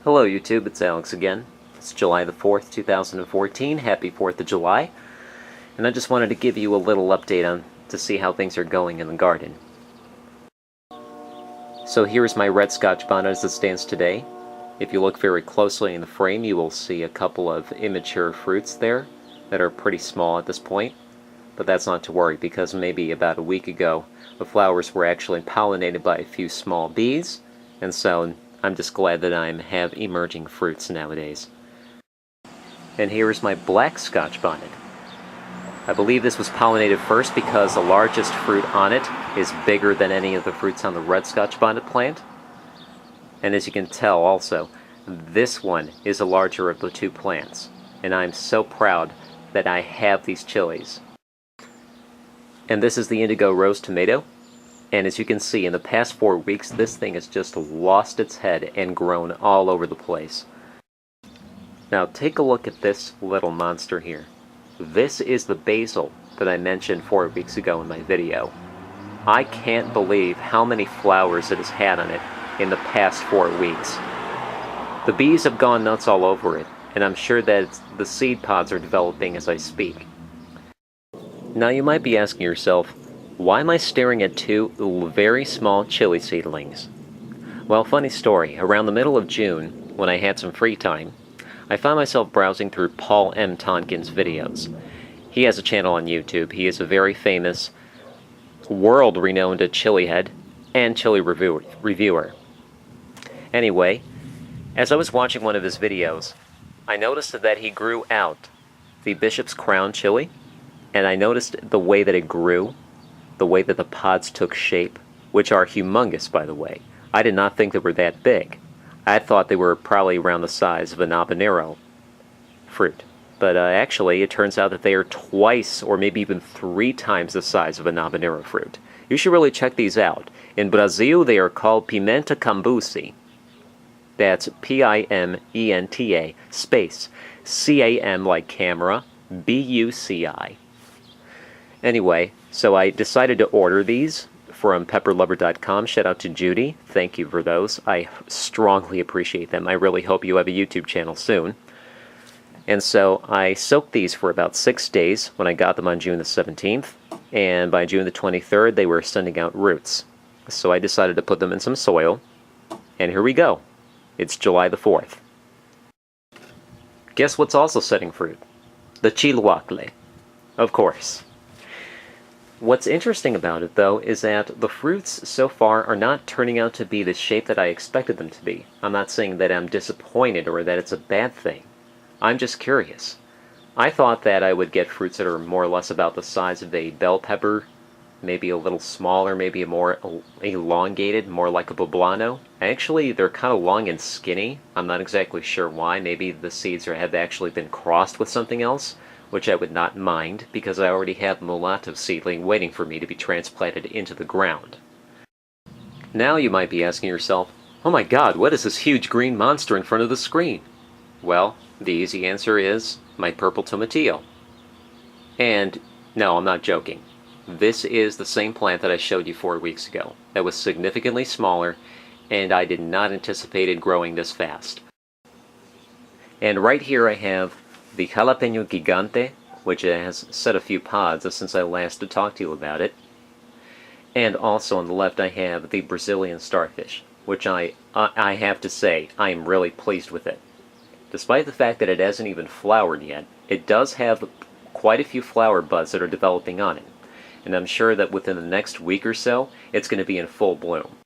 Hello YouTube, it's Alex again. It's July the 4th, 2014. Happy 4th of July. And I just wanted to give you a little update to see how things are going in the garden. So here's my red Scotch bonnet as it stands today. If you look very closely in the frame, you will see a couple of immature fruits there that are pretty small at this point. But that's not to worry, because maybe about a week ago, the flowers were actually pollinated by a few small bees, and so I'm just glad that I have emerging fruits nowadays. And here is my black Scotch bonnet. I believe this was pollinated first because the largest fruit on it is bigger than any of the fruits on the red Scotch bonnet plant. And as you can tell also, this one is the larger of the two plants. And I'm so proud that I have these chilies. And this is the indigo rose tomato. And as you can see, in the past 4 weeks, this thing has just lost its head and grown all over the place. Now take a look at this little monster here. This is the basil that I mentioned 4 weeks ago in my video. I can't believe how many flowers it has had on it in the past 4 weeks. The bees have gone nuts all over it, and I'm sure that the seed pods are developing as I speak. Now you might be asking yourself, why am I staring at two very small chili seedlings? Well, funny story. Around the middle of June, when I had some free time, I found myself browsing through Paul M. Tonkin's videos. He has a channel on YouTube. He is a very famous, world-renowned chili head and chili reviewer. Anyway, as I was watching one of his videos, I noticed that he grew out the Bishop's Crown chili, and I noticed the way that it grew, the way that the pods took shape, which are humongous, by the way. I did not think they were that big. I thought they were probably around the size of an habanero fruit. But actually, it turns out that they are twice or maybe even 3 times the size of an habanero fruit. You should really check these out. In Brazil, they are called pimenta cambuci. That's P-I-M-E-N-T-A space C-A-M like camera, B-U-C-I. Anyway, so I decided to order these from pepperlover.com. Shout out to Judy. Thank you for those. I strongly appreciate them. I really hope you have a YouTube channel soon. And so I soaked these for about 6 days when I got them on June the 17th. And by June the 23rd, they were sending out roots. So I decided to put them in some soil. And here we go. It's July the 4th. Guess what's also setting fruit? The chihuacle. Of course. What's interesting about it, though, is that the fruits so far are not turning out to be the shape that I expected them to be. I'm not saying that I'm disappointed or that it's a bad thing. I'm just curious. I thought that I would get fruits that are more or less about the size of a bell pepper, maybe a little smaller, maybe a more elongated, more like a poblano. Actually, they're kind of long and skinny. I'm not exactly sure why. Maybe the seeds have actually been crossed with something else, which I would not mind, because I already have a mulatto seedling waiting for me to be transplanted into the ground. Now you might be asking yourself, oh my god, what is this huge green monster in front of the screen? Well, the easy answer is my purple tomatillo. And no, I'm not joking. This is the same plant that I showed you 4 weeks ago. That was significantly smaller, and I did not anticipate it growing this fast. And right here I have the jalapeno gigante, which has set a few pods since I last talked to you about it. And also on the left I have the Brazilian starfish, which I have to say, I am really pleased with it. Despite the fact that it hasn't even flowered yet, it does have quite a few flower buds that are developing on it. And I'm sure that within the next week or so, it's going to be in full bloom.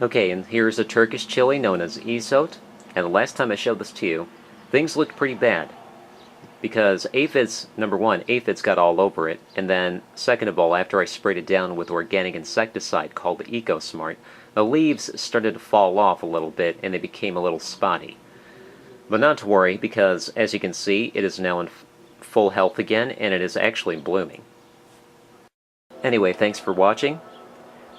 Okay, and here's a Turkish chili known as isot. And the last time I showed this to you, things looked pretty bad. Because aphids, number one, aphids got all over it, and then, second of all, after I sprayed it down with organic insecticide called EcoSmart, the leaves started to fall off a little bit, and they became a little spotty. But not to worry, because, as you can see, it is now in full health again, and it is actually blooming. Anyway, thanks for watching.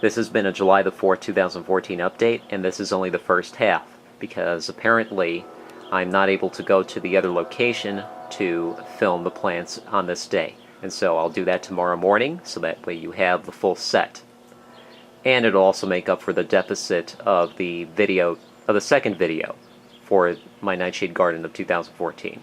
This has been a July the 4th, 2014 update, and this is only the first half, because apparently I'm not able to go to the other location to film the plants on this day. And so I'll do that tomorrow morning, so that way you have the full set. And it'll also make up for the deficit of the second video for my Nightshade Garden of 2014.